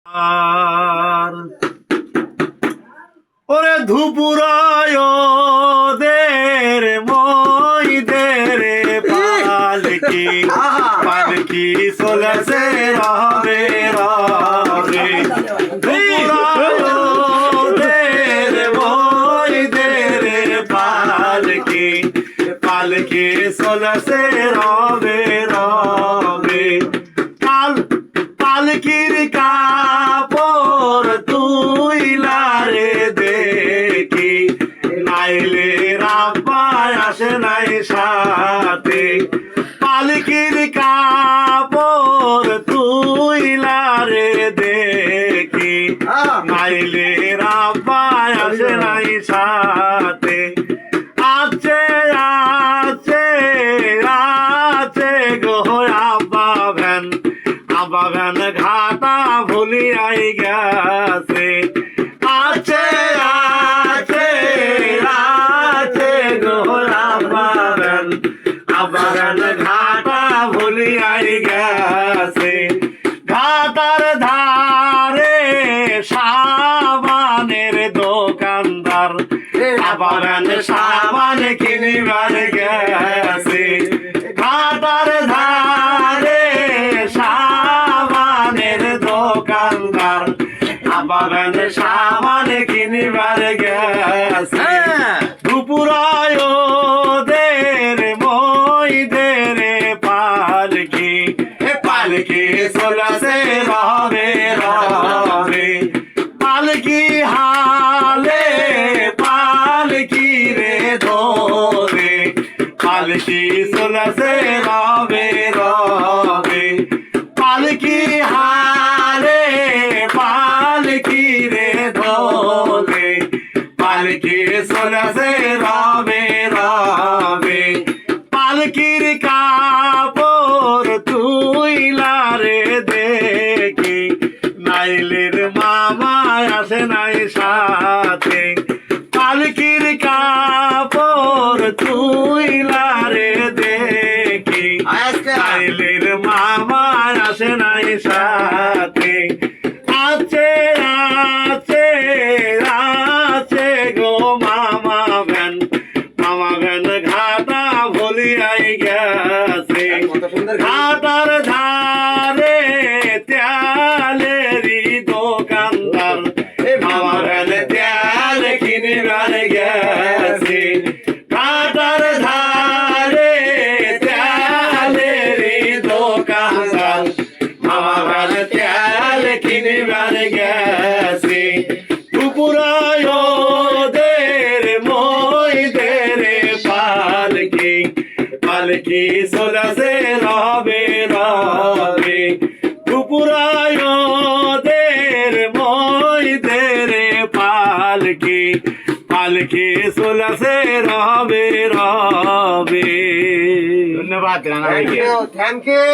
আর ওরে ধুপুরায় দের মই দের পালকি পালকি চলেছে রবে রবে ধুপুরায় দের মই দের পালকি পালকি চলেছে রবে রবে পালকির কাপড় তুই লারে দেখি নাইলে রাব্বা আসে নাই সাথে পালকির কাপড় তুই লারে দেখি নাইলে রাব্বা আসে নাই সাথে আছে আছে আছে গো আব্বা ভ্যান আবাগান ঘাটা ভুলিয়াই গেছে আছে আছে আছে গোলা বাগান আবাগান ঘাটা ভুলিয়াই গেছে ঘাটার ধারে সাবানের দোকানদার আবাগান সাবান কিনিবার গেছে ঘাটার ধারে দোকানদার আবাগান সামান কিনিবার গেছে দুপুরায় দের মই দের পালকি পালকি চলেছে রবে রবে পালকি হালে পালকি রে ধরে পালকি চলেছে রবে রবে পালকি হালে পালকি রে ধরে পালকি চলেছে রবে রবে পালকির কাপড় তুই লারে দেখি নাইলের মামা আসে নাই সাথে পালকির কাপড় তুই লারে দেখি নাইলের মামা আসে নাই সাথে আছে আছে আছে গো মামা ভ্যান ঘাটা ভুলিয়াই গেছে ঘাটার ধারে তেলেরই দোকানদার মামা ভ্যান তেল কিনিবার গেছে ঘাটার ধারে তেলেরই দোকানদার মামা ভ্যান তেল কিনিবার গেছে দুপুরায় দের মই দের পালকি পালকি চলেছে রবে রবে দুপুরায় দের মই দের পালকি পালকি চলেছে রবে রবে। ধন্যবাদ। Thank you.